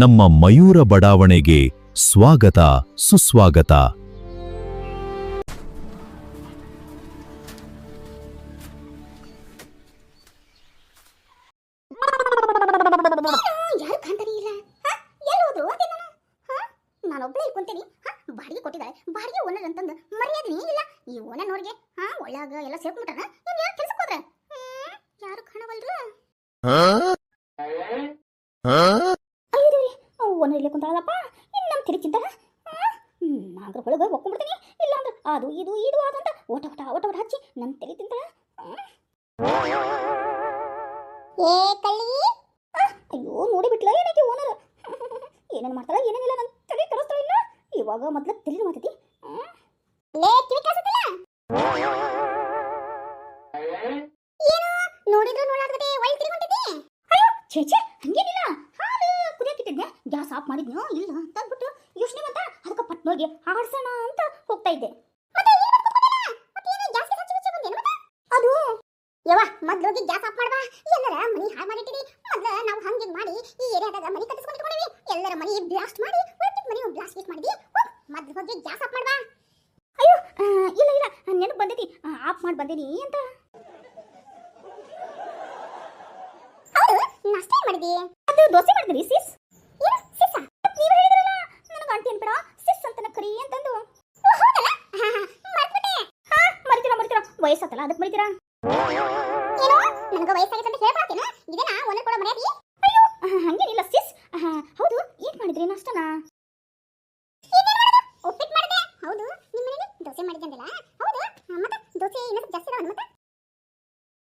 ನಮ್ಮ ಮಯೂರ ಬಡಾವಣೆಗೆ ಸ್ವಾಗತ ಸುಸ್ವಾಗತ. ಯಾರು ಕಾಂತಾನೆ ಇಲ್ಲ. ಎಲ್ಲಿ ಹೋದ್ರು ಅದೇನ? ನಾನೊಬ್ಬಳೇ ಇಟ್ಕೊಂತೀನಿ. ಬಾಡಿಗೆ ಕೊಟ್ಟಿದ್ದಾರೆ. ಬಾಡಿಗೆ ಓನರ್ ಅಂತಂದು ಮರ್ಯಾದೆನೇ ಇಲ್ಲ. ಈ ಓನರ್ ನೋಡ್ಗೆ ಒಳ್ಳಾಗ ಎಲ್ಲ ಸೇರ್ಕೊಂಡ್ಬಿಟ್ಟಾನ. ಇವ್ನು ಯಾರು ಕೆಲ್ಸಕ್ಕೆ ಹೋದ್ರೆ ಯಾರು ಕಾಣವಲ್ರು. ಓನರ್ ಇಲ್ಲೇ ಕುಂತಾಳಪ್ಪ. ಇನ್ನು ನಮ್ಮ ತಿರುಗಿ ಚಿಂತಾನ. ನಾಗರ ಒಳಗೆ ಒಕ್ಕೊಂಡ್ಬಿಡ್ತೀನಿ. ಇಲ್ಲ ಅಂದ್ರೆ ಅದು ಇದು ಅದಂತ ಓಟ ಹಚ್ಚಿ ನನ್ನ ತಲೆ ತಿಂತಾಳ. ಏ ಕಳ್ಳಿ, ಅಯ್ಯೋ ನೋಡಿ ಬಿಟ್ಲ ಏನಕ್ಕೆ ಓನರ್. ಏನೇನು ಮಾಡ್ತಾಳ ಏನೇನಿಲ್ಲ ನನ್ನ ತಲೆ ಕೆಡಿಸ್ತಾಳ. ಇಲ್ಲ ಇವಾಗ ಮೊದ್ಲು ತಲೆ ಮಾತೈತಿ. ಲೇ ಕಿವಿ ಕೇಳಿಸುತ್ತಿಲ್ಲ ಏನು? ನೋಡಿದ್ರು ನೋಡಾಡ್ದೆ ಒಳ್ಳೆ ತಿರುಗೊಂಡಿದ್ದೆ. ಅಯ್ಯೋ ಛೇ ಹಂಗೇನಿಲ್ಲ. ಹಾಲು ಕುದಿಯಕ್ಕಿಟ್ಟಿದ್ದೆ, ಗ್ಯಾಸ್ ಆಫ್ ಮಾಡಿದ್ನೋ ಇಲ್ಲ ಅಂತ ಅಂದ್ಬಿಟ್ಟು ಯೋಚನೆ ಬಂತ. ಅದಕ್ಕೆ ಪಟ್ನೋಗಿ ಆಡ್ಸೋಣ ಅಂತ ಹೋಗ್ತಾ ಇದ್ದೆ. ಅದು ಯವ್ವ ಮೊದ್ಲೋಗಿ ಗ್ಯಾಸ್ ಆಫ್ ಮಾಡ್ಬಾ. ಎಲ್ಲರ ಮನಿ ಹಾಳು ಮಾಡಿಟ್ಟಿರಿ. ಮೊದ್ಲ ನಾವು ಹಂಗೆ ಮಾಡಿ ಈ ಏರಿಯಾದಾಗ ಮನಿ ಕಟ್ಟಿಸ್ಕೊಂಡಿಟ್ಕೊಂಡಿವಿ. ಎಲ್ಲರ ಮನಿ ಬ್ಲಾಸ್ಟ್ ಮಾಡಿ ಒಟ್ಟಿಗೆ ಮನಿ ಬ್ಲಾಸ್ಟ್ ಮಾಡಿದ್ವಿ. ಮೊದ್ಲು ಹೋಗಿ ಗ್ಯಾಸ್ ಆಫ್ ಮಾಡ್ಬಾ. ಅಯ್ಯೋ ಇಲ್ಲ ನೆನಪು ಬಂದೈತಿ, ಆಫ್ ಮಾಡಿ ಬಂದೀನಿ ಅಂತ. ಹೌದು ನಾಷ್ಟೇ ಮಾಡಿದಿ? ಅದು ದೋಸೆ ಮಾಡಿದ್ರಿ ಸಿಸ್. ಏನು ಸಿಸ್? ನೀವು ಹೇಳಿದ್ರಲ್ಲ ನನಗೆ ಆಂಟಿ ಅನ್ಬೇಡ ಸಿಸ್ ಅಂತನ ಕರಿ ಅಂತಂದು. ಹೌದಲ್ಲ ಮರ್ತ್ಬಿಟ್ಟೆ. ಮರಿತೀರಾ ವಯಸ್ಸಾತಲ್ಲ ಅದಕ್ಕೆ ಮರಿತೀರಾ? ಏನು ನನಗೆ ವಯಸ್ಸಾಗಿತ್ತು ಅಂತ ಹೇಳ್ಬಾರ್ತೀನ? ಇದನ್ನ ಓನರ್ ಕೂಡ ಮರ್ಯಾದಿ? ಅಯ್ಯೋ ಹಂಗೇನಿಲ್ಲ ಸಿಸ್. ಹೌದು ಏನ್ ಮಾಡಿದ್ರಿ ನಾಷ್ಟನ? ಉಪ್ಪಿಟ್ಟು ಮಾಡಿದೆ. ಹೌದು ನಿಮ್ಮ ಮನೆಯಲ್ಲಿ ದೋಸೆ ಮಾಡಿದ್ದೆ ಅಂದಲ್ಲ. ಹೌದು ಮತ್ತೆ ದೋಸೆ ಇನ್ನೂ ಜಾಸ್ತಿ ಅದಾವ ಮತ್ತೆ.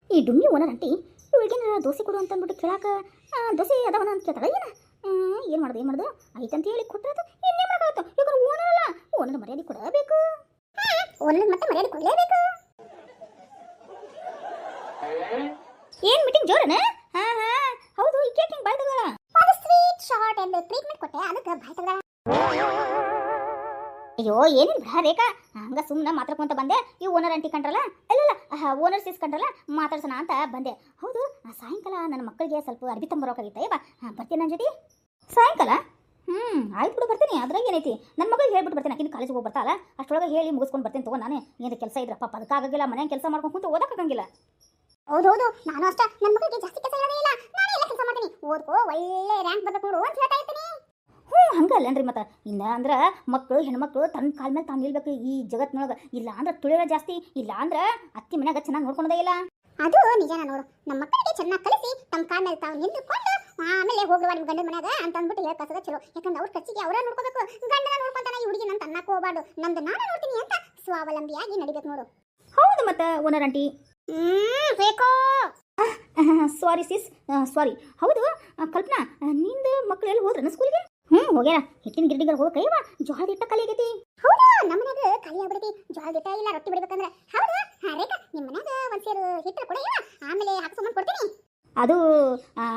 ಈ ಡುಮ್ಮಿ ಓನರ್ ಆಂಟಿ ಇವಳಿಗೇನ ದೋಸೆ ಕೊಡು ಅಂತ ಅಂದ್ಬಿಟ್ಟು ಕೇಳಾಕ ದೋಸೆ ಅದಾವನ ಅಂತ ಕೇಳ್ತಾಳ. ಏನು ಮಾಡೋದು ಐತಂತ ಹೇಳಿ ಕೊಟ್ಟರೆ ಇನ್ನೇ ಮಾಡೋಕ್ಕಾಗತ್ತ. ಈಗ ಓನರ್ ಅಲ್ಲ, ಓನರ್ ಮರ್ಯಾದೆ ಕೊಡಬೇಕು. ಓನರ್ ಮತ್ತೆ ಮರ್ಯಾದೆ ಕೊಡಲೇಬೇಕು. ಏನ್ ಮೀಟಿಂಗ್ ಜೋರನ? ಹೌದು ಈ ಕೇಕ್ ಹಿಂಗ್ ಬಾಯ್ ತಗಲ್ಲ. ಅದು ಸ್ವೀಟ್ ಶಾರ್ಟ್ ಅಂಡ್ ಟ್ರೀಟ್ಮೆಂಟ್ ಕೊಟ್ಟೆ ಅದಕ್ಕೆ ಬಾಯ್ ತಗಲ್ಲ. ಅಯ್ಯೋ ಏನಿಲ್ಲ ಬಿಡ ರೇಖಾ, ಹಂಗ ಸುಮ್ಮನೆ ಮಾತಾಡ್ಕೊಂತ ಬಂದೆ. ಈ ಓನರ್ ಆಂಟಿ ಕಂಡ್ರಲ್ಲ, ಅಲ್ಲಲ್ಲ ಓನರ್ ಸಿಸ್ ಕಂಡ್ರಲ್ಲ ಮಾತಾಡ್ಸೋಣ ಅಂತ ಬಂದೆ. ಹೌದು ಸಾಯಂಕಾಲ ನನ್ನ ಮಕ್ಕಳಿಗೆ ಸ್ವಲ್ಪ ಅರ್ಬಿ ತಂಬರೋಕಾಗಿತ್ತ. ಏವಾ ಬರ್ತೀನಿ ನನ್ನ ಜೊತೆ ಸಾಯಂಕಾಲ? ಆಯ್ತು ಬಿಡು ಬರ್ತೀನಿ. ಅದ್ರಾಗ ಏನೈತಿ, ನನ್ನ ಮಗಳಿಗೆ ಹೇಳ್ಬಿಟ್ಟು ಬರ್ತೀನಿ. ಆಕಿನ ಕಾಲೇಜಿಗೆ ಹೋಗಿ ಬರ್ತಾಳ, ಅಷ್ಟೊಳಗೆ ಹೇಳಿ ಮುಗಿಸ್ಕೊಂಡು ಬರ್ತೀನಿ. ತಗೋ ನಾನೇ ಏನು ಕೆಲಸ ಇದ್ರೆ ಪಾಪ ಅದಕ್ಕಾಗಿಲ್ಲ. ಮನೆ ಕೆಲಸ ಮಾಡ್ಕೊಂಡು ಕುಂತು ಓದಕ್ಕಾಗಂಗಿಲ್ಲ. ಹೌದು ನಾನು ಅಷ್ಟೇ. ನನ್ನ ಮಕ್ಕಳಿಗೆ ಜಾಸ್ತಿ ಕೆಲಸ ಇರೋದೇ ಇಲ್ಲ. ನಾನೇ ಎಲ್ಲ ಕೆಲಸ ಮಾಡ್ತೀನಿ. ಓದ್ಕೋ ಒಳ್ಳೆ ರ್ಯಾಂಕ್ ಬರ್ಬೇಕು ನೋಡು ಅಂತ ಹೇಳ್ತಾ ಇರ್ತೀನಿ. ಹಂಗಲ್ಲೇನ್ರಿ ಮತ್ತೆ. ಇಲ್ಲ ಅಂದ್ರೆ ಮಕ್ಕಳು ಹೆಣ್ಮಕ್ಳು ತನ್ನ ಕಾಲ ಮೇಲೆ ತಾನು ನಿಲ್ಬೇಕು ಈ ಜಗತ್ತಿನೊಳಗೆ. ಇಲ್ಲ ಅಂದ್ರೆ ತುಳಿಯೋದು ಜಾಸ್ತಿ, ಇಲ್ಲ ಅಂದ್ರೆ ಅತ್ತಿ ಮನ್ಯಾಗ ಚೆನ್ನಾಗಿ ನೋಡ್ಕೊಳೋದೇ ಇಲ್ಲ. ಅದು ನಿಜನ ನೋಡು. ನಮ್ಮ ಮಕ್ಕಳಿಗೆ ಚೆನ್ನಾಗಿ ಕಲಿಸಿ ತಮ್ಮ ಕಾಲ ಮೇಲೆ ತಾವು ನಿಂತುಕೊಂಡು ಆಮೇಲೆ ಹೋಗುವ ನಿಮ್ಮ ಗಂಡನ ಮನ್ಯಾಗ ಅಂತ ಅಂದ್ಬಿಟ್ಟು ಹೇಳ್ಕಸದ ಚಲೋ. ಯಾಕಂದ್ರೆ ಅವ್ರ ಖರ್ಚಿಗೆ ಅವರ ನೋಡ್ಕೋಬೇಕು. ಗಂಡನ ನೋಡ್ಕೊಂತಾನೆ ಈ ಹುಡುಗಿ ಅಂತ ಅನ್ನಕ್ಕೆ ಹೋಗಬಾರ್ದು. ನಮ್ದು ನಾನು ನೋಡ್ತೀನಿ ಅಂತ ಸ್ವಾವಲಂಬಿಯಾಗಿ ನಡಿಬೇಕು ನೋಡು. ಹೌದು ಮತ್ತೆ ಓನರ್ ಆಂಟಿ. ಬೇಕೋ ಸಾರಿ ಸಿಸ್ ಸಾರಿ. ಹೌದು ಕಲ್ಪನಾ, ನಿಂದು ಮಕ್ಕಳು ಎಲ್ಲಿ ಹೋದ್ರನ ಸ್ಕೂಲ್ಗೆ? ಹೋಗ್ಯಾರ. ಹಿಟ್ಟಿನ ಗಿರಡಿಗರ ಹೋಗೈವಾ ಜೋಳದ ಹಿಟ್ಟ ಖಾಲಿ ಆಗೈತಿ. ಹೌದಾ ನಮ್ಮ ಮನ್ಯಾಗ ಖಾಲಿ ಆಗ್ಬಿಡೈತಿ ಜೋಳದ ಹಿಟ್ಟ. ಇಲ್ಲ ರೊಟ್ಟಿ ಬಿಡ್ಬೇಕಂದ್ರೆ. ಹೌದಾ ರೇಖಾ ನಿಮ್ಮ ಮನ್ಯಾಗ ಒಂದು ಸೇರು ಹಿಟ್ಟು ಕೊಡ, ಆಮೇಲೆ ಹಾಕ್ಸ್ಕೊಂಬಂದು ಕೊಡ್ತೀನಿ. ಅದು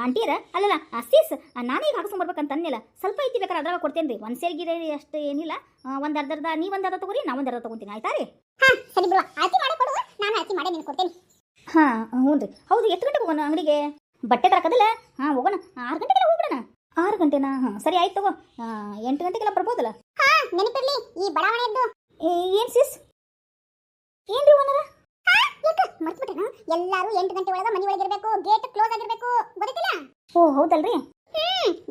ಆಂಟಿಯರ ಅಲ್ಲಲ್ಲ ಸಿಸ್, ನಾನೀಗ ಹಾಕ್ಸ್ಕೊಂಬರ್ಬೇಕಂತ ಅಂದಿಲ್ಲ. ಸ್ವಲ್ಪ ಐತಿ ಬೇಕಾದ್ರೆ ಅದ್ರಾಗ ಕೊಡ್ತೇನೆ ರೀ. ಒಂದು ಸೇರ್ಗಿರಿ ಅಷ್ಟು ಏನಿಲ್ಲ. ಒಂದು ಅರ್ಧ ನೀವು ಒಂದು ಅರ್ಧ ತಗೋರಿ, ನಾವು ಒಂದು ಅರ್ಧ ತಗೊಂತೀನಿ. ಆಯ್ತಾ ರೀ? ಸರಿ ಬಿಡುವ. ಆರತಿ ಮಾಡಿ ಕೊಡುವ, ನಾನು ಆರತಿ ಮಾಡಿ ನೀನು ಕೊಡ್ತೇನೆ. ಹ್ಞೂ ರೀ. ಹೌದು ಎಷ್ಟು ಗಂಟೆಗೆ ಹೋಗೋಣ ಅಂಗಡಿಗೆ? ಬಟ್ಟೆ ತರಕದಿಲ್ಲ? ಹೋಗೋಣ 6 ಗಂಟೆಗೆಲ್ಲ ಹೋಗ್ಬಿಡೋಣ. 6 ಗಂಟೆನಾ? ಸರಿ ಆಯ್ತು ತಗೋ. 8 ಗಂಟೆಗೆಲ್ಲ ಬರ್ಬೋದಲ್ಲ? ನೆನಪಿರ್ಲಿ ಈ ಬಡಾವಣೆಯದ್ದು. ಏನು ಸಿಸ್? ಏನ್ರಿ ಓನರ? ಮರ್ತ್ಬಿಟ್ಟೆನ? ಎಲ್ಲರೂ 8 ಗಂಟೆ ಒಳಗೆ ಮನೆ ಒಳಗೆ ಇರಬೇಕು. ಗೇಟ್ ಕ್ಲೋಸ್ ಆಗಿರಬೇಕು. ಗೊತ್ತಿಲ್ಲ? ಓ ಹೌದಲ್ರಿ.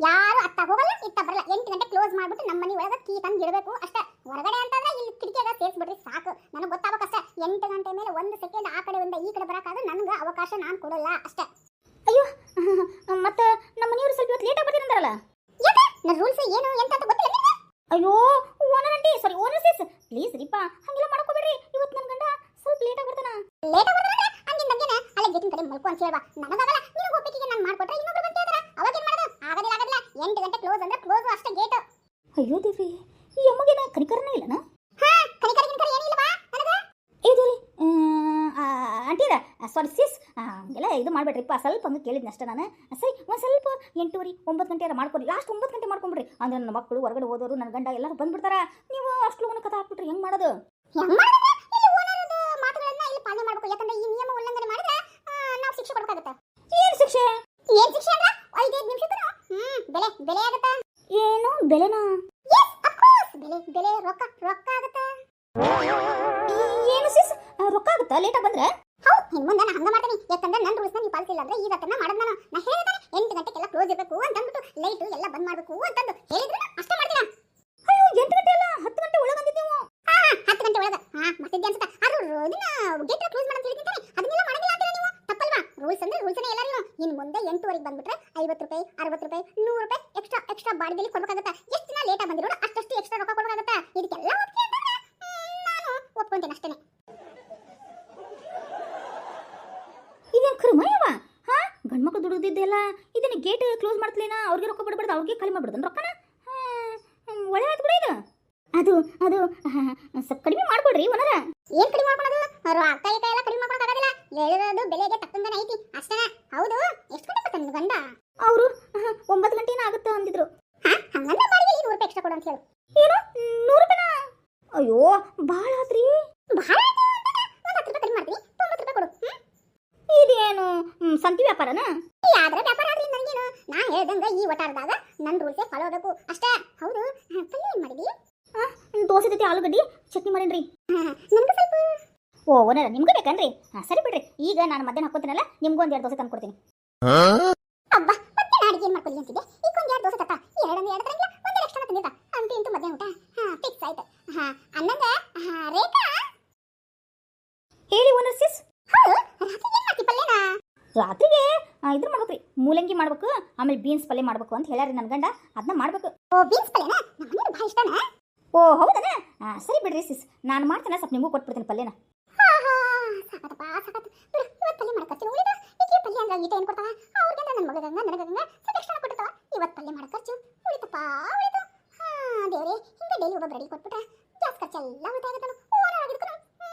ಯಾರು ಅತ್ತ ಹೋಗಲ್ಲ ಇತ್ತ ಬರಲ್ಲ. 8 ಗಂಟೆ ಕ್ಲೋಸ್ ಮಾಡ್ಬಿಟ್ಟು ನಮ್ಮ ಮನೆ ಒಳಗೆ ಕೀ ತಂದು ಇಡಬೇಕು ಅಷ್ಟೇ. ಹೊರಗಡೆ ಅಂತಂದ್ರೆ ಇಲ್ಲಿ ಕಿಟಕಿಯಾಗ ಸೇರಿಸ್ಬಿಡ್ರಿ ಸಾಕು. ನನಗೆ ಗೊತ್ತಾಗಬೇಕಷ್ಟೇ. 8 ಗಂಟೆ ಮೇಲೆ 1 ಸೆಕೆಂಡ್ ಆ ಕಡೆಯಿಂದ ಈ ಕಡೆ ಬರೋಕ್ಕಾದ್ರೆ ನನಗೆ ಅವಕಾಶ ನಾನು ಕೊಡಲ್ಲ ಅಷ್ಟೇ. ಅಯ್ಯೋ ಮತ್ತೆ ನಮ್ಮ ಮನೆಯವರು ಸ್ವಲ್ಪ ಇವತ್ತು ಲೇಟ್ ಆಗ್ಬಿಡ್ತೀನಿ ಅಂದ್ರಲ್ಲ. ಯಾಕೆ? ನನ್ನ ರೂಲ್ಸ್ ಏನು ಎಂತ ಅಂತ ಗೊತ್ತಿಲ್ಲ ನಿಮಗೆ? ಅಯ್ಯೋ owner aunty sorry owner sis please ರೀಪ ಹಂಗೆಲ್ಲ ಮಾಡ್ಕೋಬೇಡ್ರಿ. ಇವತ್ತು ನನ್ನ ಗಂಡ ಸ್ವಲ್ಪ ಲೇಟ್ ಆಗ್ಬಿಡ್ತಾನ. ಲೇಟ್ ಆಗ್ಬಿಡ್ತಾನ ಹಂಗಿಂದ ಹಂಗೇನ ಅಲ್ಲೇ ಗೇಟಿನ ಕಡೆ ಮಲ್ಕೊ ಅಂತ ಹೇಳ್ಬಾ. ನನಗಾಗಲ್ಲ. ನೀನು ಒಪ್ಪಿಗೆ ನಾನು ಮಾಡ್ಕೊಟ್ರೆ ಇನ್ನೊಬ್ರು ಬಂದು ಹೇಳ್ತಾರ. ಅವಾಗ ಏನು ಮಾಡೋದು? ಆಗೋದಿಲ್ಲ. 8 ಗಂಟೆ ಕ್ಲೋಸ್ ಅಂದ್ರೆ ಕ್ಲೋಸ್ ಅಷ್ಟೇ ಗೇಟ್. ಅಯ್ಯೋ ದೇವ್ರಿ, ಈ ಅಮ್ಮಗೇನ ಕನಿಕರನೇ ಇಲ್ಲನ? ಕನಿಕರ ಏನಿಲ್ಲವಾ ನನಗ? ಇದು ರೀ ಆಂಟಿರ ಸಾರಿ ಸಿಸ್ ಹಂಗೆಲ್ಲ ಇದು ಮಾಡ್ಬೇಡ್ರಿಪ್ಪ. ಸ್ವಲ್ಪ ಹಂಗೆ ಕೇಳಿದ್ನ ಅಷ್ಟೇ ನಾನು. ಸರಿ ಒಂದು ಸ್ವಲ್ಪ 8:30 9 ಗಂಟೆ ಮಾಡ್ಕೊಡಿ. ಲಾಸ್ಟ್ 9 ಗಂಟೆ ಮಾಡ್ಕೊಂಬಿಡ್ರಿ. ಅಂದ್ರೆ ನನ್ನ ಮಕ್ಕಳು ಹೊರಗಡೆ ಹೋದವರು ನನ್ನ ಗಂಡ ಎಲ್ಲರೂ ಬಂದ್ಬಿಡ್ತಾರ. ನೀವು ಅಷ್ಟು ಲೋನ ಕಥೆ ಹಾಕ್ಬಿಟ್ರಿ ಹೆಂಗೆ ಮಾಡೋದು? ಮಾತುಗಳನ್ನ ಇಲ್ಲಿ ಪಾಲನೆ ಮಾಡಬೇಕು. ಯಾಕಂದ್ರೆ ಈ ನಿಯಮ ಉಲ್ಲಂಘನೆ ಮಾಡಿದ್ರೆ ನಾವು ಶಿಕ್ಷೆ ಕೊಡಬೇಕಾಗುತ್ತೆ. ಏನು ಶಿಕ್ಷೆ? ಅಂದ್ರೆ 5 ನಿಮಿಷಕ್ಕೂ ಬೆಲೆ ಆಗುತ್ತೆ. ಬೆಲೆನಾ? ಬೆಲೆ ರೊಕ್ಕ ಆಗುತ್ತಾ? ಏನು ಸಿಸ್, ರೊಕ್ಕ ಆಗುತ್ತಾ ಲೇಟಾಗಿ ಬಂದ್ರೆ? ಹೌದು, ಇನ್ನು ಮುಂದೆ ನಾನು ಹಂಗ ಮಾಡ್ತೀನಿ. ಯಾಕಂದ್ರೆ ನನ್ನ ರೂಲ್ಸ್ನ ನೀವು ಪಾಲಿಸಿಲ್ಲ ಅಂದ್ರೆ ಈ ರಾತ್ರಿ ಮಾಡೋದು ನಾನು. ನಾ ಹೇಳಿದ್ರೆ 8 ಗಂಟೆಗೆಲ್ಲ ಕ್ಲೋಸ್ ಇರಬೇಕು ಅಂತ ಅಂದ್ಬಿಟ್ಟು ಲೈಟ್ ಎಲ್ಲ ಬಂದ್ ಮಾಡಬೇಕು ಅಂತಂದು ಹೇಳಿದ್ರೆ ಅಷ್ಟೇ ಮಾಡ್ತೀರಾ? ಅಯ್ಯೋ 8 ಗಂಟೆ ಅಲ್ಲ 10 ಗಂಟೆ ಒಳಗೆ ಅಂದಿದ್ದೀವಿ ನೀವು. 10 ಗಂಟೆ ಒಳಗೆ ಮತ್ತಿದ್ದೆ ಅನ್ಸುತ್ತಾ? ಆದ್ರೂ ಇದನ್ನ ಗೇಟ್ ಕ್ಲೋಸ್ ಮಾಡೋದು ಹೇಳಿದ್ದೀನಿ, ಅದನ್ನೆಲ್ಲ ಮಾಡಂಗಿಲ್ಲ ಅಂತೀರಾ ನೀವು? ತಪ್ಪಲ್ವಾ? ರೂಲ್ಸ್ ಅಂದ್ರೆ ರೂಲ್ಸ್ನೇ ಎಲ್ಲರೂ. ಇನ್ನು ಮುಂದೆ 8 ಬಂದ್ಬಿಟ್ರೆ 50 ರೂಪಾಯಿ 60 ರೂಪಾಯಿ 100 ರೂಪಾಯಿ ಎಕ್ಸ್ಟ್ರಾ ಬಾಡಿಗೆಲಿ ಕೊಡಬೇಕಾಗುತ್ತೆ. ಎಷ್ಟು ದಿನ ಲೇಟ್ ಆಗಿ ಬಂದಿರೋ ಅಷ್ಟು ಎಕ್ಸ್ಟ್ರಾ ರೊಕ್ಕ ಕೊಡಬೇಕಾಗುತ್ತೆ. ಇದಕ್ಕೆಲ್ಲ ಒಪ್ಪಿಗೆ ಅಂತಂದ್ರೆ ನಾನು ಒಪ್ಕೊಂತೀನಿ ಅಷ್ಟೇ. ಇದೇನು ಕರ್ಮಯ್ಯವ? ಗಂಡ್ಮಕ್ಳು ದುಡಿದಿದ್ದೆಲ್ಲ ಇದನ್ನ ಗೇಟ್ ಕ್ಲೋಸ್ ಮಾಡ್ತಲೇನ? ಅವ್ರಿಗೆ ರೊಕ್ಕ ಬಿಡಬಾರ್ದು, ಅವ್ರಿಗೆ ಖಾಲಿ ಮಾಡ್ಬಿಡ್ದನ್ ರೊಕ್ಕನ? ಒಳ್ಳೆ ಆಯ್ತು ಬಿಡ ಇದು. ಅದು ಸ್ವಲ್ಪ ಕಡಿಮೆ ಮಾಡ್ಕೊಡ್ರಿ ಓನರ. ಏನ್ ಕಡಿಮೆ ಮಾಡ್ಕೊಳೋದು? ರೊಕ್ಕ ಎಲ್ಲ ಕಡಿಮೆ ಮಾಡ್ಕೊಳಕ್ಕಾಗಲ್ಲ. ಹೇಳಿರೋದು ಬೆಲೆಗೆ ತಕ್ಕಂತಾನೆ ಐತಿ ಅಷ್ಟೇ. ಹೌದು, ಎಷ್ಟು ಗಂಟೆ ಬರ್ತಾನೆ ನಿನ್ನ ಗಂಡ? ಅವರು 9 ಗಂಟೆನ ಆಗುತ್ತೆ ಅಂದಿದ್ರು. ಹಂಗಂದ್ರೆ ಬಾಡಿಗೆ 100 ರೂಪಾಯಿ ಎಕ್ಸ್ಟ್ರಾ ಕೊಡು ಅಂತ ಹೇಳು. ಏನು 100 ರೂಪಾಯಿನಾ? ಅಯ್ಯೋ ಭಾಳ ಆತ್ರಿ. ಭಾಳ ಒಂದು 10 ರೂಪಾಯಿ ಕಡಿಮೆ ಮಾಡ್ತೀನಿ, 90 ರೂಪಾಯಿ ಕೊಡು. ಇದೇನು ಸಂತಿ ವ್ಯಾಪಾರನಾ? ಯಾವ್ದಾರ ವ್ಯಾಪಾರ ಆದ್ರಿ ನನಗೇನು? ನಾ ಹೇಳ್ದಂಗ ಈ ವಟಾರದಾಗ ನನ್ನ ರೂಲ್ಸೇ ಫಾಲೋ ಆಗಬೇಕು ಅಷ್ಟೇ. ಹೌದು, ಪಲ್ಯ ಏನು ಮಾಡಿದಿ? ದೋಸೆ ಜೊತೆ ಆಲೂಗಡ್ಡಿ ಚಟ್ನಿ ಮಾಡೇನ್ರಿ. ನನಗೆ ಸ್ವಲ್ಪ. ಓ ಓನರ, ನಿಮ್ಗೆ ಬೇಕನ್ರಿ? ಸರಿ ಬಿಡ್ರಿ, ಈಗ ನಾನು ಮಧ್ಯಾಹ್ನ ಹಾಕೋತೀನಲ್ಲ, ನಿಮ್ಗೂ ಒಂದ್ 2 ದೋಸೆ ತಂದು ಕೊಡ್ತೀನಿ. ಅಬ್ಬಾ, ಮತ್ತೆ ಅಡಿಗೆ ಏನು ಮಾಡ್ಕೊಳ್ಳಿ ಅಂತಿದ್ದೆ. ಈಗ ಒಂದ್ 2 ದೋಸೆ ತತ್ತ, ಎರಡು ತರಂಗಿಲ್ಲ, ಒಂದೆರಡು ಎಕ್ಸ್ಟ್ರಾ ತಂದಿದ್ದ ಅಂತೂ ಮಧ್ಯಾಹ್ನ ಊಟ ಫಿಕ್ಸ್ ಆಯ್ತು. ಅನ್ನಂದ ರೇಖಾ ಹೇಳಿ ಓನರ್ ಸಿಸ್. ರಾತ್ರಿಗೆ ಇದ್ರ ಮಾಡ್ಬೇಕ್ರಿ, ಮೂಲಂಗಿ ಮಾಡ್ಬೇಕು, ಆಮೇಲೆ ಬೀನ್ಸ್ ಪಲ್ಯ ಮಾಡ್ಬೇಕು ಅಂತ ಹೇಳ್ಯಾರಿ ನನ್ನ ಗಂಡ. ಅದನ್ನ ಮಾಡ್ಬೇಕು. ಓ ಬೀನ್ಸ್ ಪಲ್ಯನಾ? ನಮಗೆ ಭಾಳ ಇಷ್ಟನಾ? ಓ ಹೌದನಾ? ಸರಿ ಬಿಡ್ರಿ ಸಿಸ್, ನಾನು ಮಾಡ್ತೇನೆ, ಸ್ವಲ್ಪ ನಿಮಗೂ ಕೊಟ್ಬಿಡ್ತೀನಿ ಪಲ್ಯನ. ಸಾಕತ್ತಪ್ಪ ಸಾಕತ್ತು ಬಿಡು, ಇವತ್ತು ಪಲ್ಯ ಮಾಡಕ್ಕೆ ಖರ್ಚು ಉಳಿದ. ಈಗ ಪಲ್ಯ ಅಂದ್ರೆ ಈಟ ಏನು ಕೊಡ್ತಾವ? ಅವ್ರಿಗೆ ನನ್ನ ಮಗದಂಗ ನನಗಂಗ ಸ್ವಲ್ಪ ಎಕ್ಸ್ಟ್ರಾ ಕೊಟ್ಟಿರ್ತಾವ. ಇವತ್ತು ಪಲ್ಯ ಮಾಡಕ್ಕೆ ಖರ್ಚು ಉಳಿತಪ್ಪ ಉಳಿತು. ದೇವ್ರೆ, ಹಿಂಗೆ ಡೈಲಿ ಒಬ್ಬೊಬ್ಬ ರೆಡಿ ಕೊಟ್ಬಿಟ್ರೆ ಗ್ಯಾಸ್ ಖರ್ಚೆಲ್ಲ ಉಳಿತಾಗುತ್ತೆ. ಓಡಾಡಿದ್ಕೊಂಡು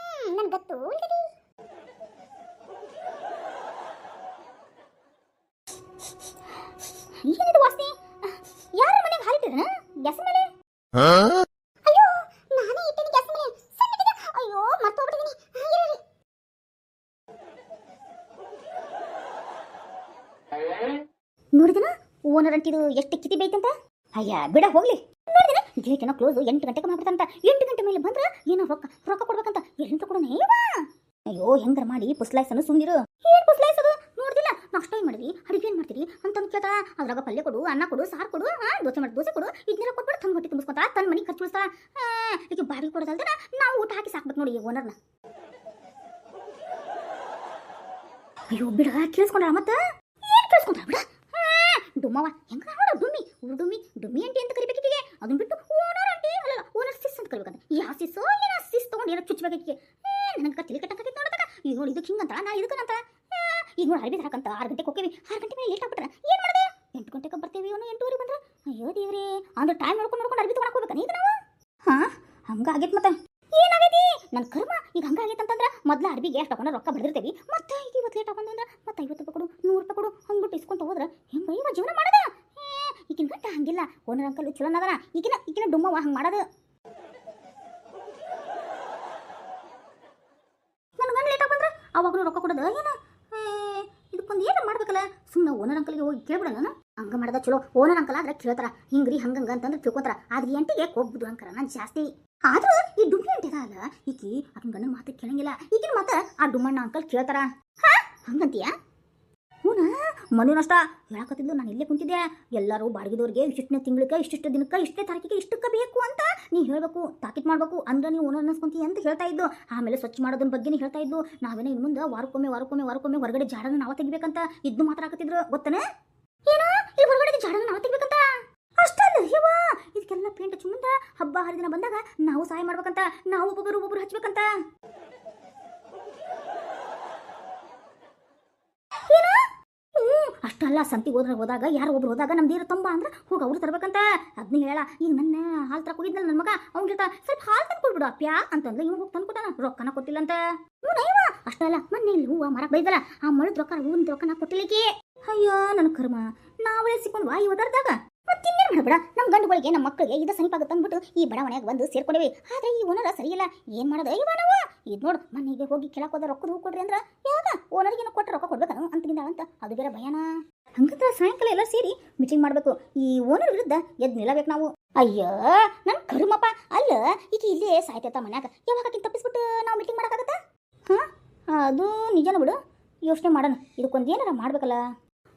ನನ್ನ ಗತ್ತು ಉಳಿತದೆ. ಏನಿದು ವಾಸನೆ? ಯಾರ ಮನೆಗೆ ಹಾಲಿಟ್ಟಿರ ಗ್ಯಾಸ್ ಮೇಲೆ? ಅಯ್ಯೋ, ನಾನೇ ಇಟ್ಟಿನಿ ಗ್ಯಾಸ್ ಮೇಲೆ. ಸಣ್ಣ ಅಯ್ಯೋ ಮರ್ತೋಗ್ಬಿಟ್ಟಿದ್ದೀನಿ. ನೋಡಿದನ ಓನರ್ ಅಂತಿದು ಎಷ್ಟು ಕಿತಿ ಬೈತಂತ. ಅಯ್ಯ ಬಿಡ ಹೋಗ್ಲಿ. ನೋಡಿದನ ಗೇಟನ ಕ್ಲೋಸ್ 8 ಗಂಟೆಗೆ ಮಾಡ್ಬಿಡ್ತಂತ. 8 ಗಂಟೆ ಮೇಲೆ ಬಂದ್ರೆ ಏನೋ ರೊಕ್ಕ ಕೊಡ್ಬೇಕಂತ. ಎಲ್ಲಿಂದ ಕೊಡೋಣ ಹೇವಾ? ಅಯ್ಯೋ ಹೆಂಗಾರ ಮಾಡಿ ಪುಸ್ಲಾಯ್ಸನು ಸುಮ್ನಿರು. ಏನ್ ಪುಸ್ಲಾಯ್ಸದು? ನೋಡ್ದಿಲ್ಲ ನಾಷ್ಟ ಏನ್ ಮಾಡಿದ್ರಿ, ಅಡಿಗೆ ಏನ್ ಮಾಡ್ತೀರಿ ಅಂತಂದು ಕೇಳ್ತಾಳ. ಅದ್ರಾಗ ಪಲ್ಯ ಕೊಡು, ಅನ್ನ ಕೊಡು, ಸಾರು ಕೊಡು, ದೋಸೆ ಕೊಡು, ಇದನ್ನೆಲ್ಲ ಕೊಟ್ಬಿಟ್ಟು ತನ್ನ ಹೊಟ್ಟೆ ತುಂಬಿಸ್ಕೊತಾಳ, ತನ್ನ ಮನೆಗೆ ಖರ್ಚು ಉಳಿಸ್ತಾಳ. ಈಗ ಬಾಡಿಗೆ ಕೊಡೋದಲ್ದ ನಾವು ಊಟ ಹಾಕಿ ಸಾಕ್ಬೇಕು ನೋಡಿ ಈ ಓನರ್ನ. ಅಯ್ಯೋ ಬಿಡ, ಕೇಳಿಸ್ಕೊಂಡ್ರ ಮತ್ತ? ಏನ್ ಕೇಳಿಸ್ಕೊಂಡ್ರ ಬಿಡ? ಡುಮ್ಮವ ಹೆಂಗ ಡುಮ್ಮಿ ಅಂಟಿ ಅಂತ ಕರಿಬೇಕಿಗೆ. ಅದನ್ನ ಬಿಟ್ಟು ಓನರ್ ಅಂಟಿ ಅಲ್ಲ, ಓನರ್ ಸಿಸ್ ಅಂತ ಕರಿಬೇಕಂತ. ಯಾ ಸಿಸ್ ಏನೋ ಸಿಸ್ ತಗೊಂಡು ಏನೋ ಚುಚ್ಚಬೇಕಿಗೆ. ನನಗೆ ತಲೆ ಕಟ್ಟಂಗಾಗಿತ್ತು ನೋಡತಕ್ಕ. ಈಗ ನೋಡಿ ಇದಕ್ಕೆ ಹಿಂಗಂತ, ನಾ ಇದಕ್ಕಂತ. ಈಗ ನೋಡಿ ಅರ್ಬಿ ಹಾಕಂತ 6 ಗಂಟೆಗೆ ಹೋಗ್ತೀವಿ. 6 ಗಂಟೆ ಮೇಲೆ ಲೇಟ್ ಆಗ್ಬಿಟ್ರೆ ಏನು ಮಾಡಿದೆ? 8 ಗಂಟೆಗೆ ಬರ್ತೀವಿ, ಅವನು 8:30 ಬಂದ್ರೆ. ಅಯ್ಯೋ ದೇವ್ರಿ, ಅಂದ್ರೆ ಟೈಮ್ ನೋಡ್ಕೊಂಡು ಅರ್ಬಿ ತಗೊಂಡು ಹೋಗ್ಬೇಕ ಈಗ ನಾವು? ಹಂಗಾಗೈತೆ ಮತ್ತೆ. ಏನಾಗೈತಿ ನನ್ನ ಕರ್ಮ? ಈಗ ಹಂಗಾಗೈತೆ ಅಂತಂದ್ರೆ ಮೊದಲು ಅರ್ಬಿಗೆ ಎಷ್ಟು ತಗೊಂಡು ರೊಕ್ಕ ಬಡ್ದಿರ್ತೀವಿ. ಮತ್ತೆ ಈಗ ಇವತ್ತು ಲೇಟ್ ಆಗಂದ್ರೆ ಮತ್ತೆ 50 ರೂಪಾಯಿ ಕೊಡು, 100 ರೂಪಾಯಿ ಕೊಡು ಅಂದ್ಬಿಟ್ಟು ಇಸ್ಕೊಂತ ಹೋದ್ರೆ ಹೆಂಗ ಇವ ಜೀವನ ಮಾಡೋದ? ಈಗಿನ ಗಂಟ ಹಂಗಿಲ್ಲ. ಓನರ್ ಅಂಕಲ್ ಚಲೋ ಅದನ. ಈಗಿನ ಡುಮ್ಮವ ಹಂಗೆ ಮಾಡೋದು. ನನ್ನ ಗಂಡ ಲೇಟ್ ಬಂದ್ರೆ ಅವಾಗಲೂ ರೊಕ್ಕ ಕೊಡೋದು ಏನ? ಇದಕ್ಕೊಂದು ಏನು ಮಾಡ್ಬೇಕಲ್ಲ? ಸುಮ್ಮನೆ ಓನರ್ ಅಂಕಲ್ಗೆ ಹೋಗಿ ಕೇಳ್ಬಿಡ. ನಾನು ಹಂಗ ಮಾಡೋದ ಚಲೋ. ಓನರ್ ಅಂಕಲ್ ಆದ್ರೆ ಕೇಳ್ತಾರ, ಹಿಂಗ್ರಿ ಹಂಗಂಗ ಅಂತಂದ್ರೆ ತಿಳ್ಕೊತಾರ. ಆದ್ರೆ ಎಂಟಿಗೆ ಹೋಗ್ಬಿಡು ಅಂಕರ ನಾನು ಜಾಸ್ತಿ. ಆದ್ರೂ ಈ ಡುಮ್ಮಿ ಅಂಟಿದ ಅಲ್ಲ, ಈಕಿ ಅದನ್ನ ಗಂಡನ ಮಾತು ಕೇಳಂಗಿಲ್ಲ. ಈಗಿನ ಮಾತ ಆ ಡುಮ್ಮಣ್ಣ ಅಂಕಲ್ ಕೇಳ್ತಾರ. ಹಂಗಂತೀಯ? ಹೂನ ಮನೇನಷ್ಟ ಹೇಳಕತ್ತಿದ್ಲು. ನಾನು ಇಲ್ಲೇ ಕುಂತಿದ್ದೆ. ಎಲ್ಲರೂ ಬಾಡಿಗೆದವ್ರಿಗೆ ಇಷ್ಟಿಷ್ಟನೇ ತಿಂಗಳಿಗೆ ಇಷ್ಟಿಷ್ಟು ದಿನಕ್ಕೆ ಇಷ್ಟೇ ತಾರೀಕಿಗೆ ಇಷ್ಟಕ್ಕೆ ಬೇಕು ಅಂತ ನೀ ಹೇಳಬೇಕು, ತಾಕೀತ್ ಮಾಡಬೇಕು, ಅಂದ್ರೆ ನೀವು ಓನರ್ ಅನ್ನಿಸ್ಕೊಂತೀವಿ ಅಂತ ಹೇಳ್ತಾ ಇದ್ದು. ಆಮೇಲೆ ಸ್ವಚ್ಛ ಮಾಡೋದ್ರ ಬಗ್ಗೆ ಹೇಳ್ತಾ ಇದ್ದು. ನಾವೇನೋ ಇನ್ನು ಮುಂದೆ ವಾರಕ್ಕೊಮ್ಮೆ ಹೊರಗಡೆ ಜಾಡನ ನಾವು ತೆಗಿಬೇಕಂತ ಇದ್ದು ಮಾತಾಡಕತ್ತಿದ್ರು. ಗೊತ್ತನೇ? ಏನೋ ಈ ಹೊರಗಡೆ ಜಾಡನ ನಾವು ತೆಗಿಬೇಕಂತ. ಅಷ್ಟಲ್ಲ ಇವ ಇದಕ್ಕೆಲ್ಲ ಪೇಂಟ್ ಹಚ್ಚು ಮುಂದೆ ಹಬ್ಬ ಹರಿದಿನ ಬಂದಾಗ ನಾವು ಸಹಾಯ ಮಾಡ್ಬೇಕಂತ, ನಾವು ಒಬ್ಬೊಬ್ಬರು ಹಚ್ಬೇಕಂತ. ಅಷ್ಟಲ್ಲ, ಸಂತಿಗೆ ಹೋದಾಗ ಯಾರು ಒಬ್ರು ಹೋದಾಗ ನಮ್ದೇರು ತಂಬ ಅಂದ್ರೆ ಹೋಗಿ ಅವ್ರು ತರ್ಬೇಕಂತ. ಅದನ್ನ ಹೇಳ. ಈಗ ನನ್ನ ಹಾಲು ತರಕ್ಕೆ ಹೋಗಿದ್ನಲ್ಲ ನನ್ನ ಮಗ, ಅವ್ನು ಹೇಳ್ತಾ ಸ್ವಲ್ಪ ಹಾಲು ತಂದು ಕೊಡ್ಬಿಡು ಅಪ್ಪ್ಯಾ ಅಂತಂದ್ರೆ ಇವ್ ಹೋಗಿ ತಂದು ಕೊಟ್ಟಾನ. ರೊಕ್ಕನ ಕೊಟ್ಟಿಲ್ಲ ಅಂತ. ಅಷ್ಟಲ್ಲ, ಮೊನ್ನೆ ಇಲ್ಲಿ ಹೂವು ಮರಕ್ಕೆ ಬೈದಲ್ಲ, ಆ ಮಳದ ರೊಕ್ಕನ ಕೊಟ್ಟಿಲಿಕ್ಕೆ. ಅಯ್ಯೋ ನನ್ನ ಕರ್ಮ, ನಾವಳೆ ಸಿಕ್ಕೊಂಡು ವಾಯಿ ಓದಾಡ್ದಾಗ ಮತ್ತಿನ್ನೇನು ಮಾಡಬೇಡ. ನಮ್ಮ ಗಂಡುಗಳಿಗೆ ನಮ್ಮ ಮಕ್ಕಳಿಗೆ ಇದು ಸಮೀಪ ಆಗುತ್ತೆ ಅಂದ್ಬಿಟ್ಟು ಈ ಬಡಾವಣೆಗೆ ಬಂದು ಸೇರ್ಕೊಂಡೇವಿ. ಆದ್ರೆ ಈ ಓನರ ಸರಿಯಿಲ್ಲ. ಏನು ಮಾಡೋದು ಇವ ನಾವು? ಇದು ನೋಡು, ಮನೆಗೆ ಹೋಗಿ ಕೇಳಕ್ಕೆ ಹೋದ ರೊಕ್ಕದ ಹೂ ಕೊಡ್ರಿ ಅಂದ್ರೆ ಯಾವಾಗ ಓನರ್ಗೇನು ಕೊಟ್ಟು ರೊಕ್ಕ ಕೊಡ್ಬೇಕನು ಅಂತ ಅದು ಬೇರೆ ಭಯನಾ. ಹಂಗಂದ್ರೆ ಸಾಯಂಕಾಲ ಎಲ್ಲ ಸೇರಿ ಮೀಟಿಂಗ್ ಮಾಡಬೇಕು. ಈ ಓನರ್ ವಿರುದ್ಧ ಎದ್ದು ನಿಲ್ಲಬೇಕು ನಾವು. ಅಯ್ಯೋ ನನ್ನ ಕರುಮಪ್ಪ, ಅಲ್ಲ ಈಗ ಇಲ್ಲೇ ಸಾಯ್ತೈತ ಮನ್ಯಾಗ, ಯಾವಾಗ ತಪ್ಪಿಸ್ಬಿಟ್ಟು ನಾವು ಮೀಟಿಂಗ್ ಮಾಡೋಕ್ಕಾಗತ್ತಾ? ಹಾಂ, ಅದು ನಿಜನ ಬಿಡು. ಯೋಚನೆ ಮಾಡೋಣ, ಇದಕ್ಕೊಂದು ಏನಾರ ಮಾಡ್ಬೇಕಲ್ಲ.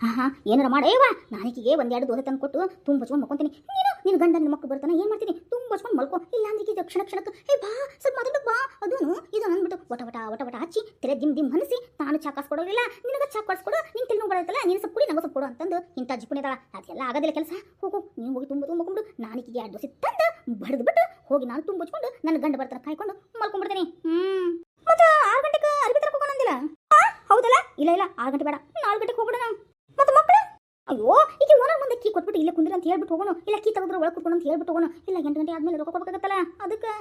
ಹಾಂ ಏನಾರ ಮಾಡೇವಾ. ನಾನೀಕಿಗೆ ಒಂದೆರಡು ದೋಸೆ ತಂದು ಕೊಟ್ಟು ತುಂಬ ಹಚ್ಕೊಂಡು ಮಲ್ಕೊಂತೀನಿ. ನಿನ್ನ ಗಂಡ ನಿನ್ನ ಮಕ್ಕಳು ಬರ್ತಾನೆ, ಏನು ಮಾಡ್ತೀನಿ, ತುಂಬ ಹಚ್ಕೊಂಡು ಮಲ್ಕೊ. ಇಲ್ಲ ಅಂದ್ರೆ ಕ್ಷಣಕ್ಕೆ ಬಾ ಸ್ವಲ್ಪ ಮಾತಾಡೋದು ಬಾ ಅದೂನು ಇದು ಅಂದ್ಬಿಟ್ಟು ವಟ ಹಚ್ಚಿ ತೆರೆ ದಿಮ್ ಹನಿಸಿ ತಾನು ಚಾ ಕಾಸ್ಕೊಡೋದಿಲ್ಲ, ನಿನಗೆ ಚಾ ಕಾಸ್ಕೊಡು, ನಿನ್ನ ತಲೆ ನೋವು ಬರುತ್ತಲ್ಲ, ನೀನು ಸ್ವಲ್ಪ ಕುಡಿ ನಂಗೆ ಸ್ವಲ್ಪ ಕೊಡು ಅಂತಂದು ಇಂಥ ಜಿಪ್ಪುಣಿದಾಳ. ಅದೆಲ್ಲ ಆಗೋದಿಲ್ಲ ಕೆಲಸ. ಹೋಗು ನೀನು ಹೋಗಿ ತುಂಬ ಮಲ್ಕೊಂಡು ನಾನೀಕಿಗೆ 2 ದೋಸೆ ತಂದು ಬಡಿದ್ಬಿಟ್ಟು ಹೋಗಿ ನಾನು ತುಂಬ ಹಚ್ಕೊಂಡು ನನ್ನ ಗಂಡ ಬರ್ತಾನೆ ಕಾಯ್ಕೊಂಡು ಮಲ್ಕೊಂಡ್ಬಿಡ್ತೀನಿ. ಮತ್ತೆ 6 ಗಂಟೆಗೆ ಅರ್ಬಿ ತರಕ್ಕೆ ಹೋಗೋಣ ಅಂದಿಲ್ಲ? ಹೌದಲ್ಲ? ಇಲ್ಲ 6 ಗಂಟೆ ಬೇಡ, 4 ಗಂಟೆಗೆ ಹೋಗ್ಬಿಡೋಣ. ಮತ್ತೆ ಮಕ್ಕಳು? ಅಯ್ಯೋ ಈಗ ಓನರ್ ಮುಂದೆ ಕೀ ಕೊಟ್ಬಿಟ್ಟು ಇಲ್ಲೇ ಕುಂದಿರ ಅಂತ ಹೇಳ್ಬಿಟ್ಟು ಹೋಗೋಣ, ಇಲ್ಲ ಕೀ ತೆಗೆದ್ರೆ ಒಳಗೆ ಕುತ್ಕೊಂಡು ಅಂತ ಹೇಳ್ಬಿಟ್ಟು ಹೋಗೋಣ. ಇಲ್ಲ 8 ಗಂಟೆ ಆದ್ಮೇಲೆ ರೊಕ್ಕ ಕೊಡ್ಬೇಕಾಗತ್ತಲ್ಲ, ಅದಕ್ಕೆ